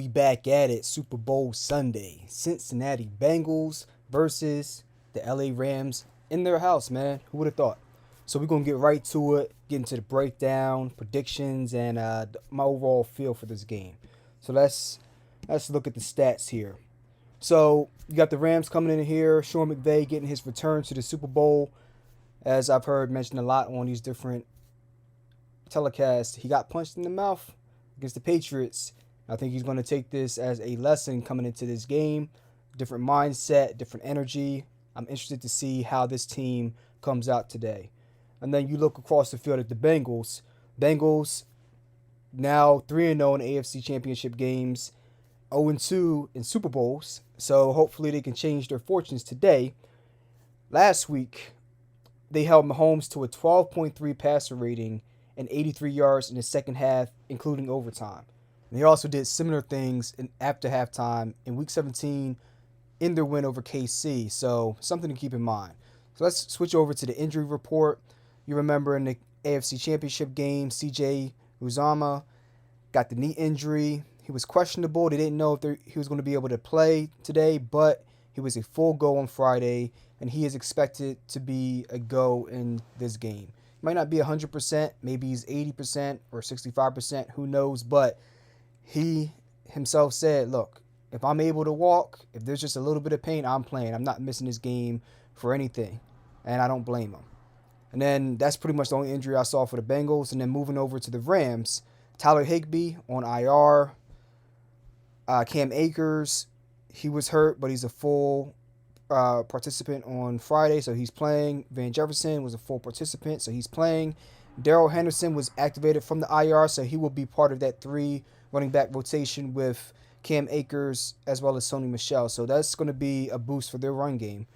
We back at it. Super Bowl Sunday. Cincinnati Bengals versus the LA Rams in their house, man. Who would have thought? So we're going to get right to it, get into the breakdown, predictions, and my overall feel for this game. So let's look at the stats here. So you got the Rams coming in here. Sean McVay getting his return to the Super Bowl. As I've heard mentioned a lot on these different telecasts, he got punched in the mouth against the Patriots. I think he's going to take this as a lesson coming into this game. Different mindset, different energy. I'm interested to see how this team comes out today. And then you look across the field at the Bengals. Bengals now 3-0 in AFC Championship games, 0-2 in Super Bowls. So hopefully they can change their fortunes today. Last week, they held Mahomes to a 12.3 passer rating and 83 yards in the second half, including overtime. And they also did similar things after halftime in Week 17 in their win over KC. So something to keep in mind. So let's switch over to the injury report. You remember in the AFC Championship game, CJ Uzomah got the knee injury. He was questionable. They didn't know if he was going to be able to play today, but he was a full go on Friday, and he is expected to be a go in this game. He might not be 100%, maybe he's 80% or 65%, who knows, but he himself said, look, if I'm able to walk, if there's just a little bit of pain, I'm playing. I'm not missing this game for anything, and I don't blame him. And then that's pretty much the only injury I saw for the Bengals. And then moving over to the Rams, Tyler Higbee on IR. Cam Akers, he was hurt, but he's a full participant on Friday, so he's playing. Van Jefferson was a full participant, so he's playing. Darrell Henderson was activated from the IR, so he will be part of that 3 running back rotation with Cam Akers as well as Sony Michel. So that's going to be a boost for their run game.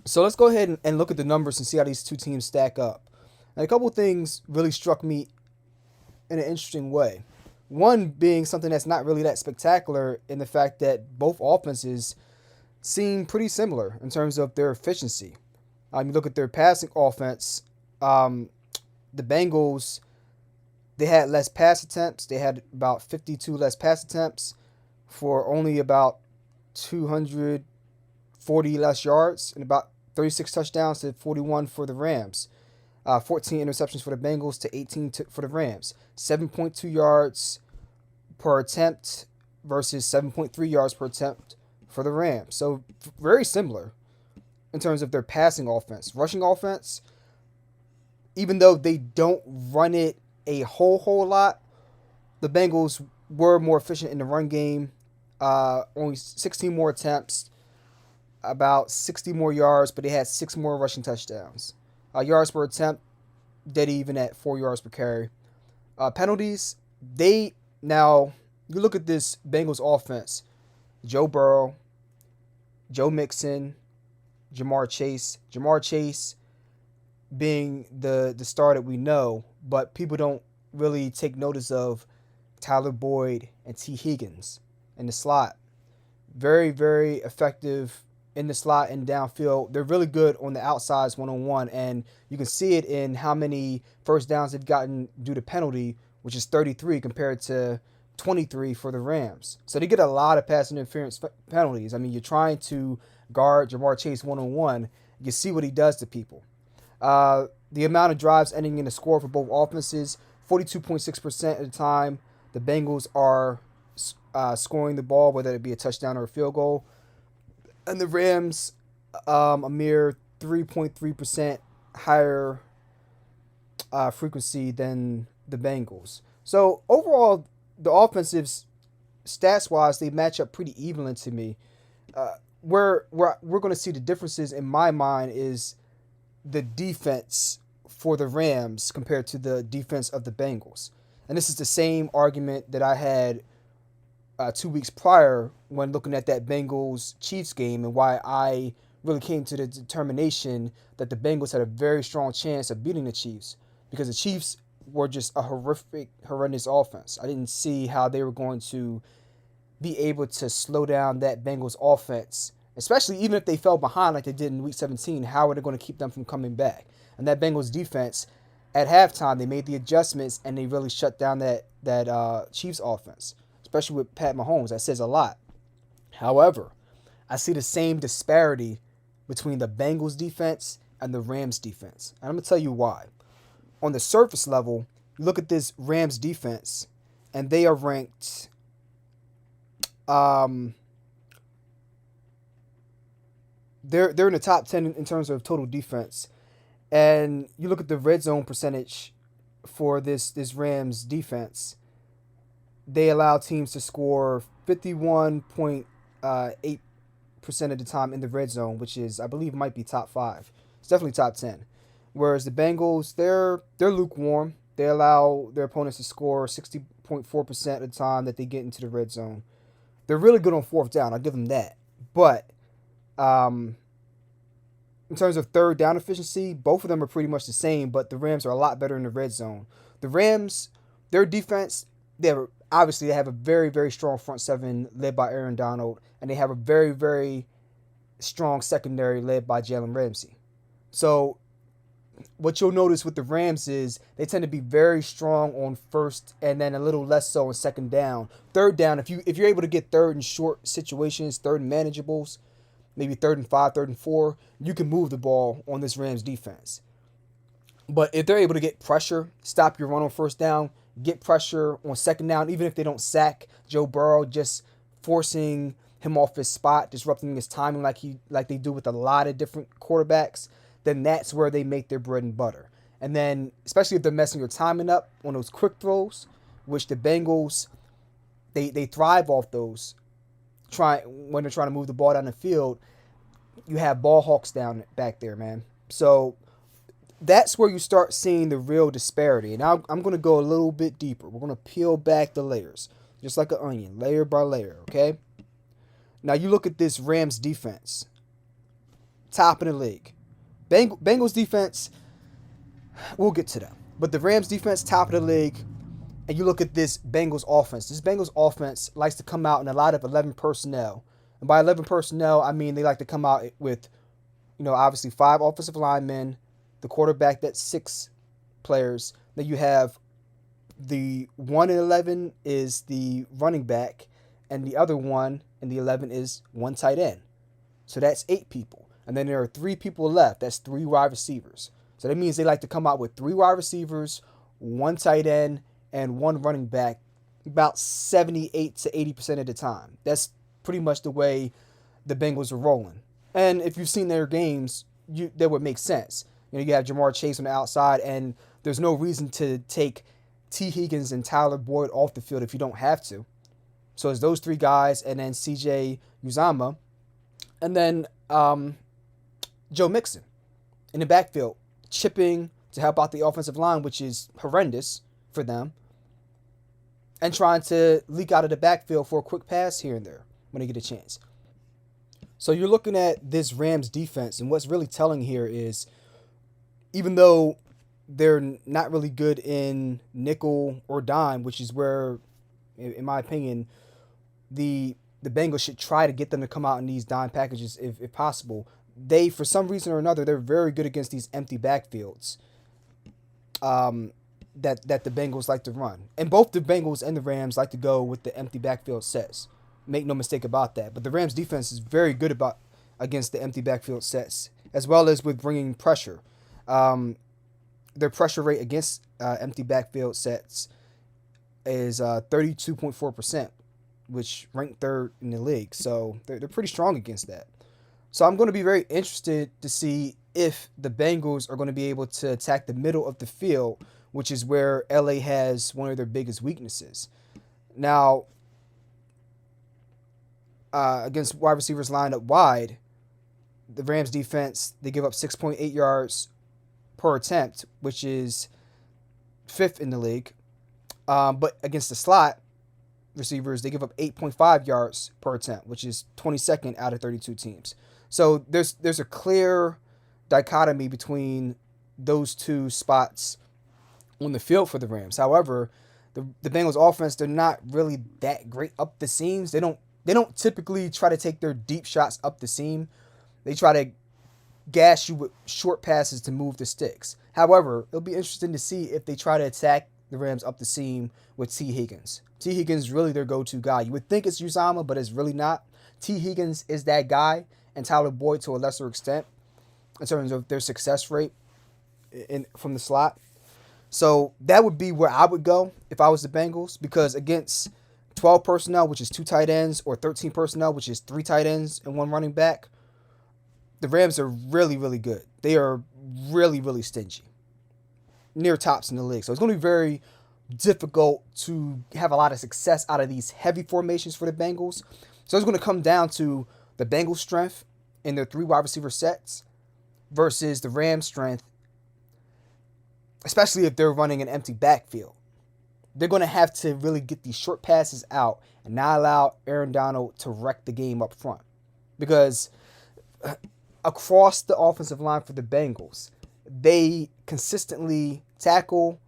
So let's go ahead and look at the numbers and see how these two teams stack up. And a couple of things really struck me in an interesting way. One being something that's not really that spectacular in the fact that both offenses seem pretty similar in terms of their efficiency. You look at their passing offense, the Bengals, they had less pass attempts. They had about 52 less pass attempts for only about 240 less yards and about 36 touchdowns to 41 for the Rams. 14 interceptions for the Bengals to 18 for the Rams. 7.2 yards per attempt versus 7.3 yards per attempt for the Rams. So very similar in terms of their passing offense. Rushing offense, even though they don't run it a whole lot, the Bengals were more efficient in the run game. Only 16 more attempts, about 60 more yards, but they had 6 more rushing touchdowns. Yards per attempt, dead even at 4 yards per carry. Penalties, now you look at this Bengals offense. Joe Burrow, Joe Mixon, Jamar Chase. Jamar Chase being the star that we know, but people don't really take notice of Tyler Boyd and T. Higgins in the slot. Very, very effective in the slot and downfield. They're really good on the outsides one-on-one, and you can see it in how many first downs they've gotten due to penalty, which is 33 compared to 23 for the Rams. So they get a lot of pass interference penalties. I mean, you're trying to guard Jamar Chase one-on-one. You see what he does to people. The amount of drives ending in a score for both offenses, 42.6% of the time, the Bengals are scoring the ball, whether it be a touchdown or a field goal. And the Rams, a mere 3.3% higher frequency than the Bengals. So overall, the offensives, stats-wise, they match up pretty evenly to me. Where we're going to see the differences in my mind is the defense for the Rams compared to the defense of the Bengals. And this is the same argument that I had 2 weeks prior when looking at that Bengals-Chiefs game, and why I really came to the determination that the Bengals had a very strong chance of beating the Chiefs, because the Chiefs were just a horrendous offense. I didn't see how they were going to be able to slow down that Bengals offense, especially even if they fell behind like they did in Week 17. How are they going to keep them from coming back? And that Bengals defense, at halftime, they made the adjustments and they really shut down that Chiefs offense. especially with Pat Mahomes. That says a lot. However, I see the same disparity between the Bengals defense and the Rams defense. And I'm going to tell you why. On the surface level, you look at this Rams defense, and they are ranked they're in the top 10 in terms of total defense. And you look at the red zone percentage for this Rams defense, they allow teams to score 51.8% of the time in the red zone, which is, I believe, might be top 5. It's definitely top 10. Whereas the Bengals, they're lukewarm. They allow their opponents to score 60.4% of the time that they get into the red zone. They're really good on fourth down. I'll give them that. But in terms of third down efficiency, both of them are pretty much the same, but the Rams are a lot better in the red zone. The Rams, their defense, they have a very, very strong front seven led by Aaron Donald, and they have a very, very strong secondary led by Jalen Ramsey. So what you'll notice with the Rams is they tend to be very strong on first and then a little less so on second down. Third down, if you're able to get third in short situations, third and manageables, maybe 3rd and 5, 3rd and 4, you can move the ball on this Rams defense. But if they're able to get pressure, stop your run on first down, get pressure on second down, even if they don't sack Joe Burrow, just forcing him off his spot, disrupting his timing like they do with a lot of different quarterbacks, then that's where they make their bread and butter. And then, especially if they're messing your timing up on those quick throws, which the Bengals, they thrive off those, when they're trying to move the ball down the field, you have ball hawks back there, man. So that's where you start seeing the real disparity. And now I'm going to go a little bit deeper. We're going to peel back the layers, just like an onion, layer by layer, okay? Now you look at this Rams defense, top in the league. Bengals defense, we'll get to them. But the Rams defense, top of the league. And you look at this Bengals offense. This Bengals offense likes to come out in a lot of 11 personnel. And by 11 personnel, I mean they like to come out with, obviously 5 offensive linemen, the quarterback, that's 6 players. Then you have the 1 in 11 is the running back, and the other one in the 11 is 1 tight end. So that's 8 people. And then there are 3 people left. That's 3 wide receivers. So that means they like to come out with 3 wide receivers, 1 tight end, and 1 running back about 78 to 80% of the time. That's pretty much the way the Bengals are rolling. And if you've seen their games, that would make sense. You have Jamar Chase on the outside, and there's no reason to take T. Higgins and Tyler Boyd off the field if you don't have to. So it's those 3 guys, and then C.J. Uzomah, and then Joe Mixon in the backfield, chipping to help out the offensive line, which is horrendous for them, and trying to leak out of the backfield for a quick pass here and there when they get a chance. So you're looking at this Rams defense, and what's really telling here is, even though they're not really good in nickel or dime, which is where, in my opinion, the Bengals should try to get them to come out in these dime packages if possible. They, for some reason or another, they're very good against these empty backfields that the Bengals like to run. And both the Bengals and the Rams like to go with the empty backfield sets. Make no mistake about that. But the Rams defense is very good against the empty backfield sets, as well as with bringing pressure. Their pressure rate against empty backfield sets is 32.4%, which ranked 3rd in the league. So they're pretty strong against that. So I'm going to be very interested to see if the Bengals are going to be able to attack the middle of the field, which is where LA has one of their biggest weaknesses. Now, against wide receivers lined up wide, the Rams defense, they give up 6.8 yards per attempt, which is 5th in the league. But against the slot receivers, they give up 8.5 yards per attempt, which is 22nd out of 32 teams. So there's a clear dichotomy between those 2 spots on the field for the Rams. However, the Bengals offense, they're not really that great up the seams. They don't typically try to take their deep shots up the seam. They try to gash you with short passes to move the sticks. However, it'll be interesting to see if they try to attack the Rams up the seam with T. Higgins. T. Higgins is really their go-to guy. You would think it's Uzama, but it's really not. T. Higgins is that guy, and Tyler Boyd to a lesser extent in terms of their success rate from the slot. So that would be where I would go if I was the Bengals, because against 12 personnel, which is 2 tight ends, or 13 personnel, which is 3 tight ends and 1 running back, the Rams are really, really good. They are really, really stingy. Near tops in the league. So it's going to be very difficult to have a lot of success out of these heavy formations for the Bengals. So it's going to come down to the Bengals' strength in their 3 wide receiver sets versus the Rams' strength, especially if they're running an empty backfield. They're going to have to really get these short passes out and not allow Aaron Donald to wreck the game up front. Because across the offensive line for the Bengals, they consistently tackle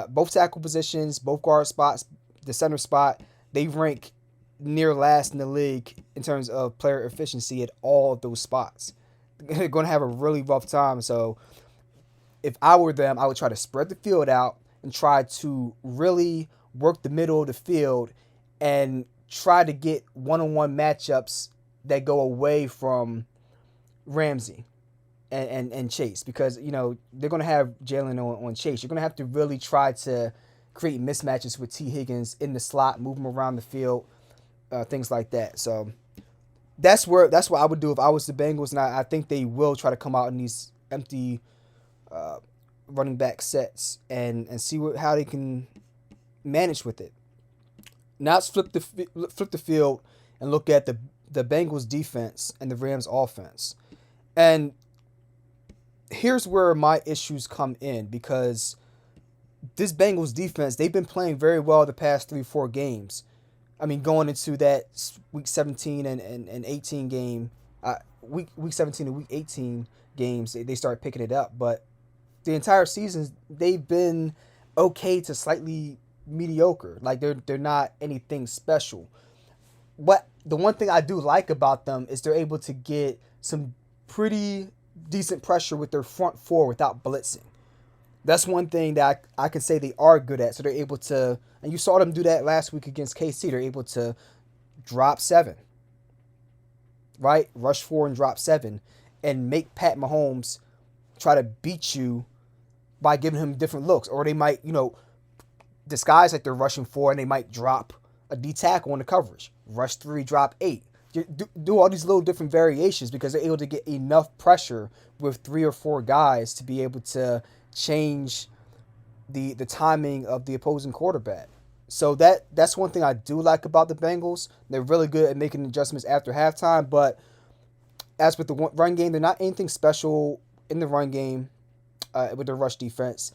both tackle positions, both guard spots, the center spot. They rank near last in the league in terms of player efficiency at all of those spots. They're going to have a really rough time. So if I were them, I would try to spread the field out and try to really work the middle of the field and try to get one-on-one matchups that go away from Ramsey and Chase, because, you know, they're going to have Jalen on Chase. You're going to have to really try to create mismatches with T. Higgins in the slot, move him around the field, things like that. So that's what I would do if I was the Bengals, and I think they will try to come out in these empty running back sets and see how they can manage with it. Now let's flip the field and look at the Bengals defense and the Rams offense. And here's where my issues come in, because this Bengals defense, they've been playing very well the past 3-4 games. I mean, going into that week 17 and 18 game, week 17 and week 18 games, they started picking it up. But the entire season, they've been okay to slightly mediocre. Like, they're not anything special. But the one thing I do like about them is they're able to get some pretty decent pressure with their front four without blitzing. That's one thing that I can say they are good at. So they're able to, and you saw them do that last week against KC. They're able to drop 7, right? Rush 4 and drop 7, and make Pat Mahomes try to beat you by giving him different looks. Or they might, disguise like they're rushing 4, and they might drop a D tackle on the coverage. Rush 3, drop 8. Do all these little different variations because they're able to get enough pressure with 3 or 4 guys to be able to change the timing of the opposing quarterback. So that's one thing I do like about the Bengals. They're really good at making adjustments after halftime. But as with the run game, they're not anything special in the run game with their rush defense.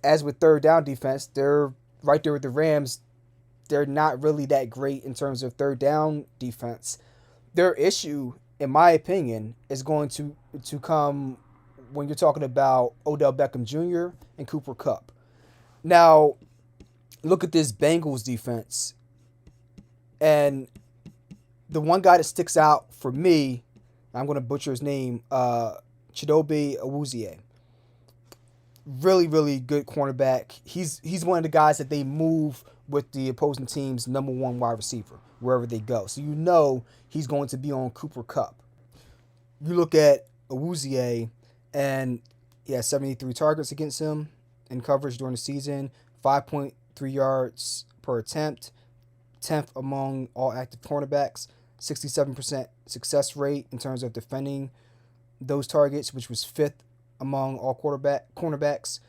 As with third down defense, they're right there with the Rams. They're not really that great in terms of third down defense. Their issue, in my opinion, is going to come when you're talking about Odell Beckham Jr. and Cooper Kupp. Now, look at this Bengals defense. And the one guy that sticks out for me, I'm going to butcher his name, Chidobe Awuzie. Really, really good cornerback. He's one of the guys that they move with the opposing team's number 1 wide receiver wherever they go. So he's going to be on Cooper Kupp. You look at Awuzie, and he has 73 targets against him in coverage during the season, 5.3 yards per attempt, 10th among all active cornerbacks, 67% success rate in terms of defending those targets, which was 5th among all cornerbacks.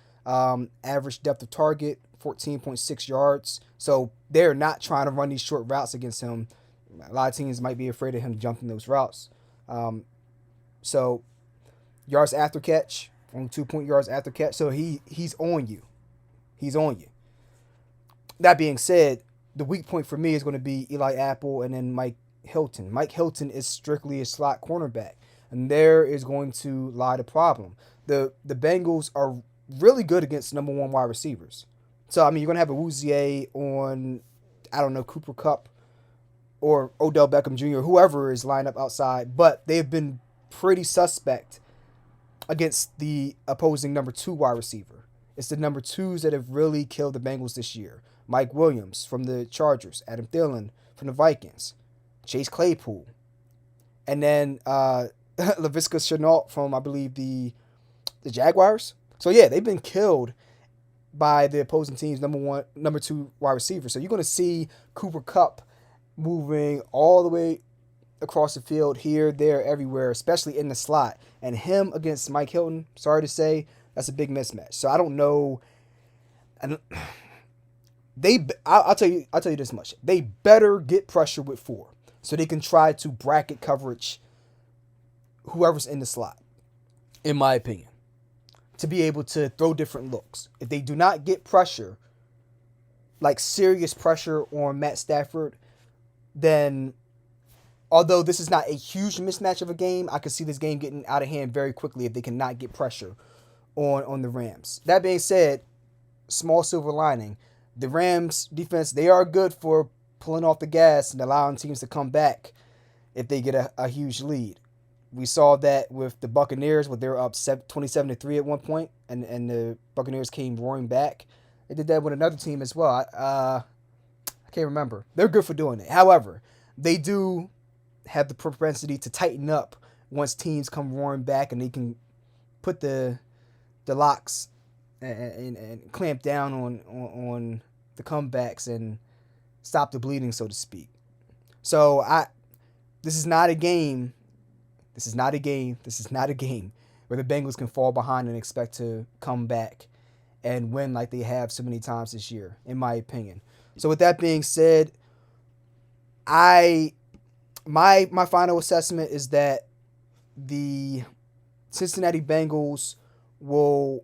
Average depth of target, 14.6 yards. So they're not trying to run these short routes against him. A lot of teams might be afraid of him jumping those routes. So yards after catch, only 2 yards after catch. So he's on you. He's on you. That being said, the weak point for me is going to be Eli Apple and then Mike Hilton. Mike Hilton is strictly a slot cornerback, and there is going to lie the problem. The Bengals are really good against number 1 wide receivers. So, I mean, you're going to have a Awuzie on, Cooper Kupp or Odell Beckham Jr., whoever is lined up outside, but they've been pretty suspect against the opposing number 2 wide receiver It's the number twos that have really killed the Bengals this year. Mike Williams from the Chargers, Adam Thielen from the Vikings, Chase Claypool, and then Laviska Shenault from, I believe, the Jaguars. So yeah, they've been killed by the opposing team's number two wide receiver. So you're going to see Cooper Kupp moving all the way across the field, here, there, everywhere, especially in the slot. And him against Mike Hilton, sorry to say, that's a big mismatch. So I don't know. I'll tell you this much. They better get pressure with 4 so they can try to bracket coverage whoever's in the slot, in my opinion, to be able to throw different looks. If they do not get pressure, like serious pressure on Matt Stafford, then although this is not a huge mismatch of a game, I could see this game getting out of hand very quickly if they cannot get pressure on the Rams. That being said, small silver lining, the Rams defense, they are good for pulling off the gas and allowing teams to come back if they get a huge lead. We saw that with the Buccaneers, where they were up 27-3 at one point, and the Buccaneers came roaring back. They did that with another team as well. I can't remember. They're good for doing it. However, they do have the propensity to tighten up once teams come roaring back, and they can put the locks and clamp down on the comebacks and stop the bleeding, so to speak. So this is not a game. This is not a game where the Bengals can fall behind and expect to come back and win like they have so many times this year, in my opinion. So with that being said, my final assessment is that the Cincinnati Bengals will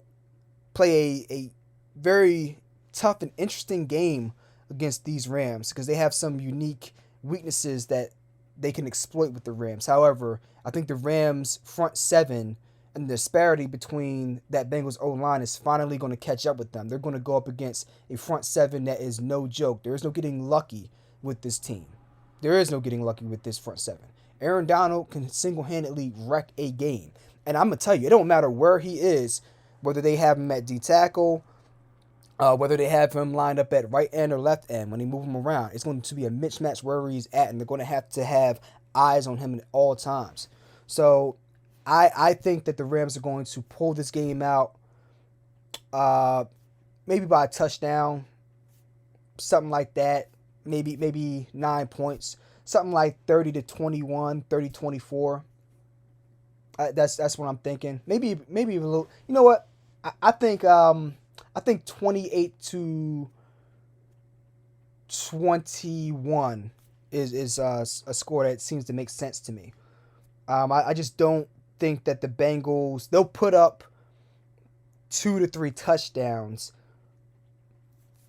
play a very tough and interesting game against these Rams because they have some unique weaknesses that they can exploit with the Rams. However, I think the Rams' front seven and the disparity between that Bengals O-line is finally going to catch up with them. They're going to go up against a front seven that is no joke. There is no getting lucky with this team. There is no getting lucky with this front seven. Aaron Donald can single-handedly wreck a game. And I'm going to tell you, it don't matter where he is, whether they have him at D tackle, whether they have him lined up at right end or left end, when they move him around, it's going to be a mismatch wherever he's at, and they're going to have eyes on him at all times. So I think that the Rams are going to pull this game out maybe by a touchdown, something like that, maybe 9 points, something like 30-21, 30-24. That's what I'm thinking. Maybe even a little. You know what? I think 28-21 is a score that seems to make sense to me. I just don't think that the Bengals, they'll put up 2 to 3 touchdowns.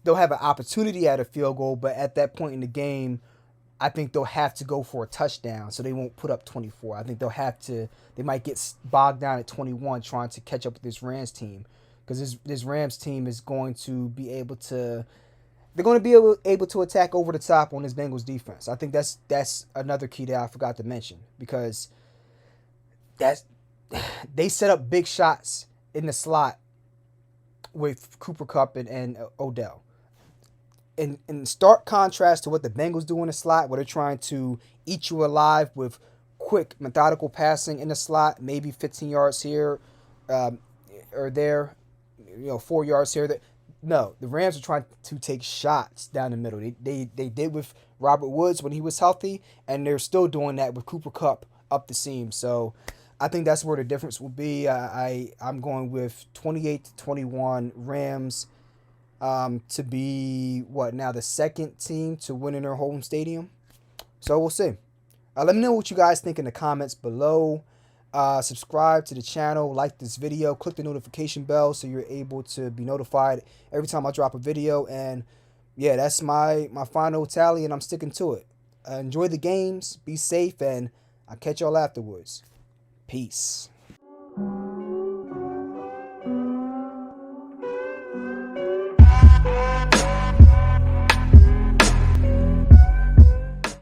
They'll have an opportunity at a field goal, but at that point in the game, I think they'll have to go for a touchdown, so they won't put up 24. I think they might get bogged down at 21 trying to catch up with this Rams team, because this Rams team is going to be able to, they're going to be able to attack over the top on this Bengals defense. I think that's another key that I forgot to mention, because they set up big shots in the slot with Cooper Kupp and Odell. In stark contrast to what the Bengals do in the slot, where they're trying to eat you alive with quick, methodical passing in the slot, maybe 15 yards here or there, 4 yards here. No, the Rams are trying to take shots down the middle. They did with Robert Woods when he was healthy, and they're still doing that with Cooper Kupp up the seam. So I think that's where the difference will be. I'm going with 28-21 Rams. To be, the second team to win in their home stadium. So we'll see. Let me know what you guys think in the comments below. Subscribe to the channel, like this video, click the notification bell so you're able to be notified every time I drop a video. And yeah, that's my final tally, and I'm sticking to it. Enjoy the games, be safe, and I'll catch y'all afterwards. Peace.